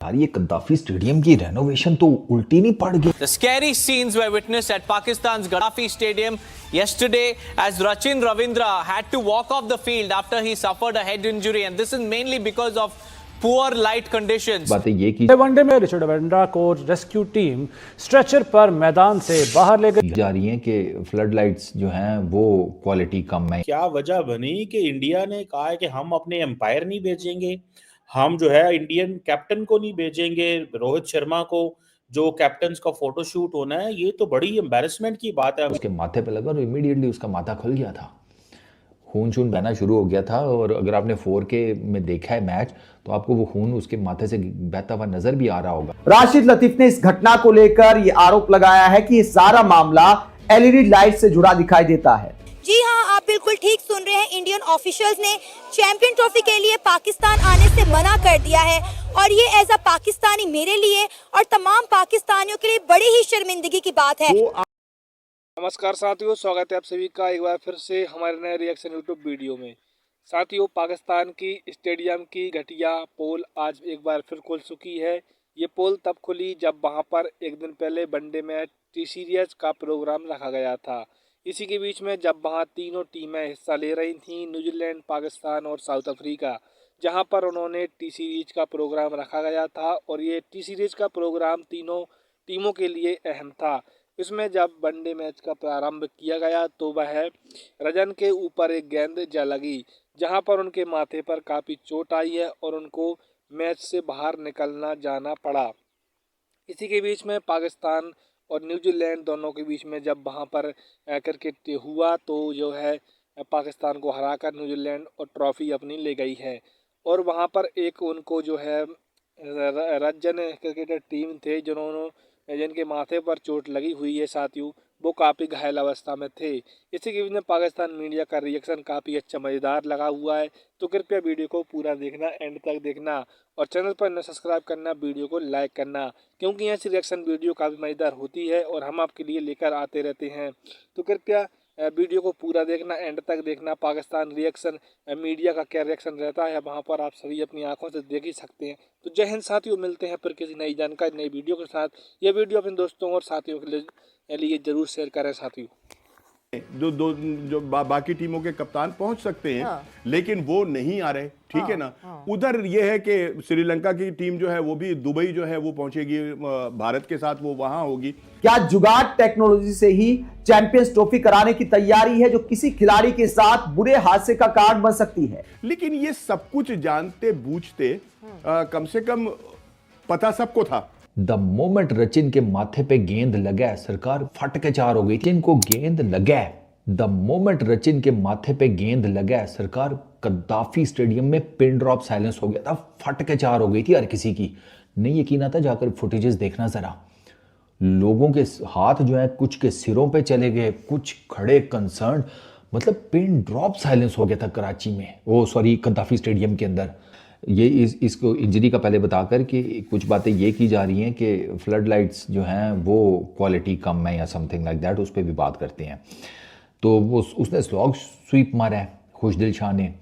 यार ये कद्दाफी स्टेडियम की रेनोवेशन तो उल्टी नहीं पड़ गई। The scary scenes were witnessed at Pakistan's Gaddafi Stadium yesterday as Rachin Ravindra had to walk off the field after he suffered a head injury, and this is mainly because of poor light conditions. बातें ये की one day में Richard Ravindra को rescue team stretcher पर मैदान से बाहर ले गई जा रही हैं कि फ्लड लाइट्स जो हैं वो क्वालिटी कम है। क्या वजह बनी कि इंडिया ने कहा है कि हम अपने एम्पायर नहीं भेजेंगे, हम जो है इंडियन कैप्टन को नहीं भेजेंगे, रोहित शर्मा को, जो कैप्टन का फोटोशूट होना है। ये तो बड़ी एम्बैरेसमेंट की बात है। उसके माथे पे लगा और इमीडिएटली उसका माथा खुल गया था, खून शून बहना शुरू हो गया था। और अगर आपने 4K में देखा है मैच तो आपको वो खून उसके माथे से बहता हुआ नजर भी आ रहा होगा। राशिद लतीफ ने इस घटना को लेकर ये आरोप लगाया है कि ये सारा मामला एलईडी लाइट से जुड़ा दिखाई देता है। जी हाँ, आप बिल्कुल ठीक सुन रहे हैं। इंडियन ऑफिशियल्स ने चैंपियन ट्रॉफी के लिए पाकिस्तान आने से मना कर दिया है और ये एज अ पाकिस्तानी मेरे लिए और तमाम पाकिस्तानियों के लिए बड़ी ही शर्मिंदगी की बात है। नमस्कार साथियों, स्वागत है आप सभी का एक बार फिर से हमारे नए रिएक्शन यूट्यूब वीडियो में। साथियों, पाकिस्तान की स्टेडियम की घटिया पोल आज एक बार फिर खुल चुकी है। ये पोल तब खुली जब वहां पर एक दिन पहले वनडे मैच टी सीरीज का प्रोग्राम रखा गया था। इसी के बीच में जब वहां तीनों टीमें हिस्सा ले रही थीं, न्यूजीलैंड, पाकिस्तान और साउथ अफ्रीका, जहां पर उन्होंने टी सीरीज का प्रोग्राम रखा गया था और ये टी सीरीज का प्रोग्राम तीनों टीमों के लिए अहम था। इसमें जब वनडे मैच का प्रारंभ किया गया तो वह रजन के ऊपर एक गेंद जा लगी, जहां पर उनके माथे पर काफ़ी चोट आई है और उनको मैच से बाहर निकलना जाना पड़ा। इसी के बीच में पाकिस्तान और न्यूजीलैंड दोनों के बीच में जब वहां पर क्रिकेट हुआ तो जो है पाकिस्तान को हराकर न्यूजीलैंड और ट्रॉफी अपनी ले गई है। और वहां पर एक उनको जो है रजन क्रिकेटर टीम थे जिनके माथे पर चोट लगी हुई है साथियों, वो काफ़ी घायल अवस्था में थे। इसी के बीच में पाकिस्तान मीडिया का रिएक्शन काफ़ी अच्छा मज़ेदार लगा हुआ है, तो कृपया वीडियो को पूरा देखना, एंड तक देखना और चैनल पर न सब्सक्राइब करना, वीडियो को लाइक करना, क्योंकि ऐसी रिएक्शन वीडियो काफ़ी मज़ेदार होती है और हम आपके लिए लेकर आते रहते हैं। तो कृपया वीडियो को पूरा देखना, एंड तक देखना। पाकिस्तान रिएक्शन मीडिया का क्या रिएक्शन रहता है वहाँ पर आप सभी अपनी आंखों से देख ही सकते हैं। तो जय हिंद साथियों, मिलते हैं फिर किसी नई जानकारी नई वीडियो के साथ। ये वीडियो अपने दोस्तों और साथियों के लिए जरूर शेयर करें साथियों। जो बाकी टीमों के कप्तान पहुंच सकते हैं, लेकिन वो नहीं आ रहे, ठीक है ना। उधर ये है कि श्रीलंका की टीम जो है वो भी दुबई जो है वो पहुंचेगी, भारत के साथ वो वहां होगी। क्या जुगाड़ टेक्नोलॉजी से ही चैंपियंस ट्रॉफी कराने की तैयारी है जो किसी खिलाड़ी के साथ बुरे हादसे का कारण बन सकती है? लेकिन ये सब कुछ जानते बूझते कम से कम पता सबको था। द मोमेंट रचिन के माथे पे गेंद लगा सरकार फट के चार हो गई थी। इनको गेंद लगा, द मोमेंट रचिन के माथे पे गेंद लगा सरकार कद्दाफी स्टेडियम में पिन ड्रॉप साइलेंस हो गया था, फट के चार हो गई थी हर किसी की। नहीं यकीन आता, जाकर फुटेजेस देखना जरा। लोगों के हाथ जो है कुछ के सिरों पे चले गए, कुछ खड़े कंसर्न, मतलब पिन ड्रॉप साइलेंस हो गया था कराची में, वो सॉरी कद्दाफी स्टेडियम के अंदर। ये इसको इंजरी का पहले बताकर कि कुछ बातें ये की जा रही हैं कि फ्लड लाइट्स जो हैं वो क्वालिटी कम है या समथिंग लाइक दैट, उस पर भी बात करते हैं। तो वो उसने स्लॉग स्वीप मारा है खुशदिल शाह ने,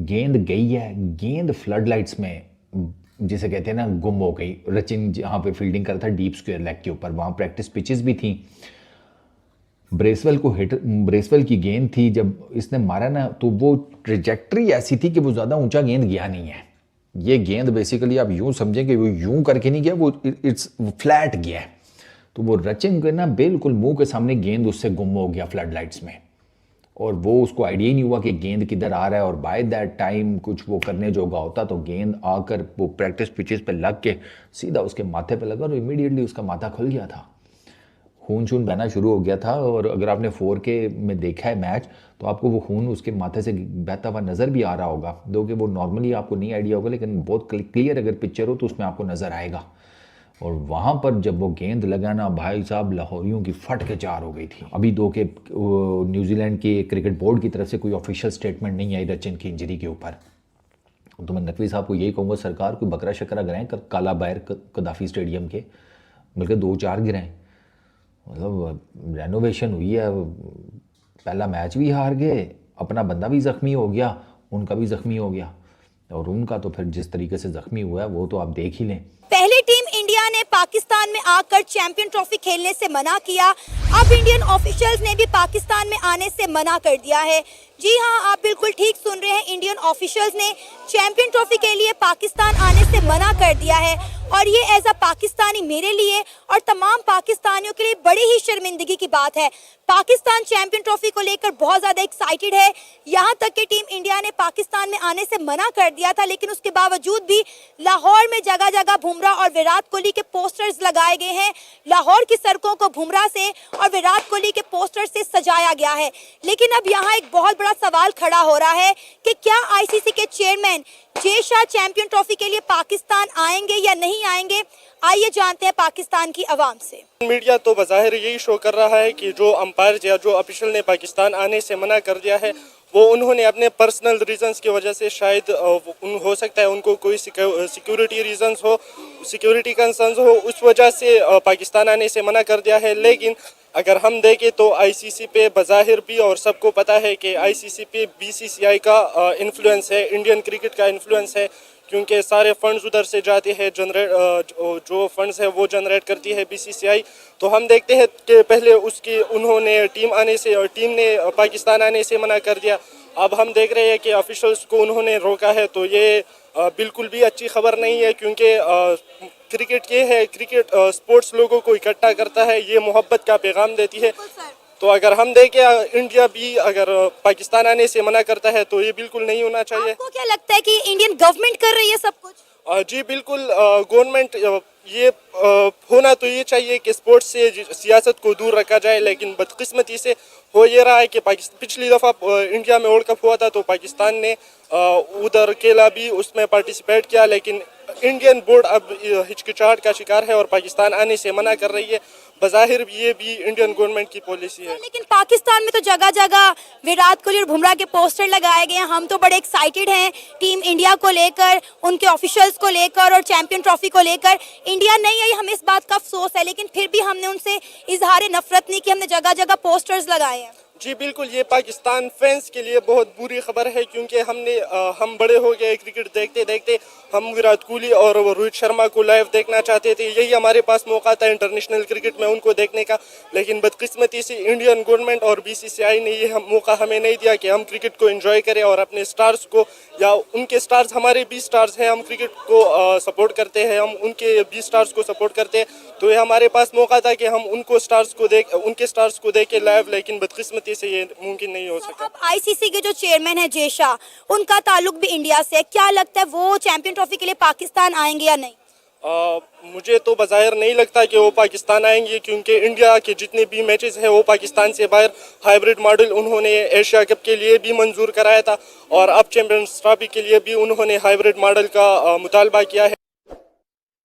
गेंद गई है, गेंद फ्लड लाइट्स में जिसे कहते हैं ना गुम हो गई। रचिन जहाँ पे फील्डिंग कर रहा था डीप स्क्वायर लेग के ऊपर, वहाँ प्रैक्टिस पिचेस भी थी। ब्रेसवेल की गेंद थी, जब इसने मारा ना तो वो ट्रेजेक्ट्री ऐसी थी कि वो ज़्यादा ऊंचा गेंद गया नहीं है। ये गेंद बेसिकली आप यूं समझें कि वो यूं करके नहीं गया, वो इट्स फ्लैट गया है। तो वो रचिन के ना बिल्कुल मुंह के सामने गेंद उससे गुम हो गया फ्लड लाइट्स में, और वो उसको आइडिया ही नहीं हुआ कि गेंद किधर आ रहा है। और बाय दैट टाइम कुछ वो करने जोगा होता तो गेंद आकर वो प्रैक्टिस पिचेस पे लग के सीधा उसके माथे पे लगा और इमीडिएटली उसका माथा खुल गया था, खून शून बहना शुरू हो गया था। और अगर आपने 4K में देखा है मैच तो आपको वो खून उसके माथे से बहता हुआ नज़र भी आ रहा होगा, दो कि वो नॉर्मली आपको नहीं आइडिया होगा, लेकिन बहुत क्लियर अगर पिक्चर हो तो उसमें आपको नज़र आएगा। और वहाँ पर जब वो गेंद लगाना भाई साहब, लाहौरियों की फट के चार हो गई थी। अभी दो के न्यूजीलैंड के क्रिकेट बोर्ड की तरफ से कोई ऑफिशियल स्टेटमेंट नहीं आई रचिन की इंजरी के ऊपर। तो मैं नकवी साहब को यही कहूँगा, सरकार कोई बकरा शकरा गिराएं काला बायर कद्दाफी स्टेडियम के, बल्कि 2-4 गिराएं। मतलब रेनोवेशन हुई है, पहला मैच भी हार गए, अपना बंदा भी ज़ख्मी हो गया, उनका भी ज़ख्मी हो गया। और उनका तो फिर जिस तरीके से जख्मी हुआ है वो तो आप देख ही लें। पहले टीम इंडिया ने पाकिस्तान में आकर चैंपियन ट्रॉफी खेलने से मना किया, अब इंडियन ऑफिशियल्स ने भी पाकिस्तान में आने से मना कर दिया है। जी हां, आप बिल्कुल ठीक सुन रहे हैं, इंडियन ऑफिशियल्स ने चैंपियन ट्रॉफी के लिए पाकिस्तान आने से मना कर दिया है और ये एज अ पाकिस्तानी मेरे लिए और तमाम पाकिस्तानियों के लिए बड़ी ही शर्मिंदगी की बात है। पाकिस्तान चैंपियन ट्रॉफी को लेकर बहुत ज़्यादा एक्साइटेड है, यहाँ तक कि टीम इंडिया ने पाकिस्तान में आने से मना कर दिया था, लेकिन उसके बावजूद भी लाहौर में जगह जगह बुमराह और विराट कोहली के पोस्टर्स लगाए गए हैं। लाहौर की सड़कों को बुमराह से और विराट कोहली के पोस्टर से सजाया गया है। लेकिन अब यहाँ एक बहुत बड़ा सवाल खड़ा हो रहा है कि क्या आईसीसी के chairman Jay Shah champion trophy के लिए पाकिस्तान आएंगे या नहीं आएंगे। आइए जानते हैं पाकिस्तान की आवाम से। मीडिया तो बज़ाहिर यही शो कर रहा है कि जो अंपायर या जो ऑफिशियल ने पाकिस्तान आने से मना कर दिया है वो उन्होंने अपने पर्सनल रीजंस की वजह से शायद हो सकता है उनको कोई सिक्योरिटी रीजंस हो, सिक्योरिटी कंसर्न्स हो, उस वजह से पाकिस्तान आने से मना कर दिया है। लेकिन अगर हम देखें तो आईसीसी पे बज़ाहिर भी और सबको पता है कि आईसीसी पे बीसीसीआई का इन्फ्लुएंस है, इंडियन क्रिकेट का इन्फ्लुएंस है, क्योंकि सारे फंड्स उधर से जाते हैं, जो फंड्स है वो जनरेट करती है बीसीसीआई। तो हम देखते हैं कि पहले उसकी उन्होंने टीम ने पाकिस्तान आने से मना कर दिया। अब हम देख रहे हैं कि ऑफिशियल्स को उन्होंने रोका है, तो ये बिल्कुल भी अच्छी खबर नहीं है, क्योंकि क्रिकेट ये है, क्रिकेट स्पोर्ट्स लोगों को इकट्ठा करता है, ये मोहब्बत का पैगाम देती है। तो अगर हम देखें इंडिया भी अगर पाकिस्तान आने से मना करता है तो ये बिल्कुल नहीं होना चाहिए। आपको क्या लगता है कि इंडियन गवर्नमेंट कर रही है सब कुछ? जी बिल्कुल, गवर्नमेंट ये होना तो ये चाहिए कि स्पोर्ट्स से सियासत को दूर रखा जाए, लेकिन बदकिस्मती से हो ये रहा है कि पिछली दफ़ा इंडिया में वर्ल्ड कप हुआ था तो पाकिस्तान ने उधर अकेला भी उसमें पार्टिसिपेट किया, लेकिन इंडियन बोर्ड अब हिचकिचाहट का शिकार है और पाकिस्तान आने से मना कर रही है। बज़ाहिर ये भी इंडियन गवर्नमेंट की पॉलिसी है। लेकिन पाकिस्तान में तो जगह जगह विराट कोहली और बुमराह के पोस्टर लगाए गए हैं। हम तो बड़े एक्साइटेड हैं टीम इंडिया को लेकर, उनके ऑफिशियल्स को लेकर और चैंपियन ट्रॉफी को लेकर। इंडिया नहीं आई, हमें इस बात का अफसोस है, लेकिन फिर भी हमने उनसे इजहार नफरत नहीं की, हमने जगह जगह पोस्टर्स लगाए हैं। जी बिल्कुल, ये पाकिस्तान फैंस के लिए बहुत बुरी खबर है, क्योंकि हम बड़े हो गए क्रिकेट देखते देखते, हम विराट कोहली और रोहित शर्मा को लाइव देखना चाहते थे, यही हमारे पास मौका था इंटरनेशनल क्रिकेट में उनको देखने का। लेकिन बदकिस्मती से इंडियन गवर्नमेंट और बीसीसीआई ने ये मौका हमें नहीं दिया कि हम क्रिकेट को एंजॉय करें और अपने स्टार्स को, या उनके स्टार्स हमारे भी स्टार्स हैं, हम क्रिकेट को सपोर्ट करते हैं, हम उनके भी स्टार्स को सपोर्ट करते हैं। तो ये हमारे पास मौका था कि हम उनके स्टार्स को देखें लाइव, लेकिन बदकिस्मती से ये मुमकिन नहीं हो सका। अब आईसीसी के जो चेयरमैन है जय शाह, उनका ताल्लुक भी इंडिया से है, क्या लगता है वो चैंपियन ट्रॉफी के लिए पाकिस्तान आएंगे या नहीं? मुझे तो बज़ाहिर नहीं लगता कि वो पाकिस्तान आएंगे, क्योंकि इंडिया के जितने भी मैचेस हैं वो पाकिस्तान से बाहर हाइब्रिड मॉडल उन्होंने एशिया कप के लिए भी मंजूर कराया था और अब चैंपियंस ट्रॉफी के लिए भी उन्होंने हाइब्रिड मॉडल का मुतालबा किया है।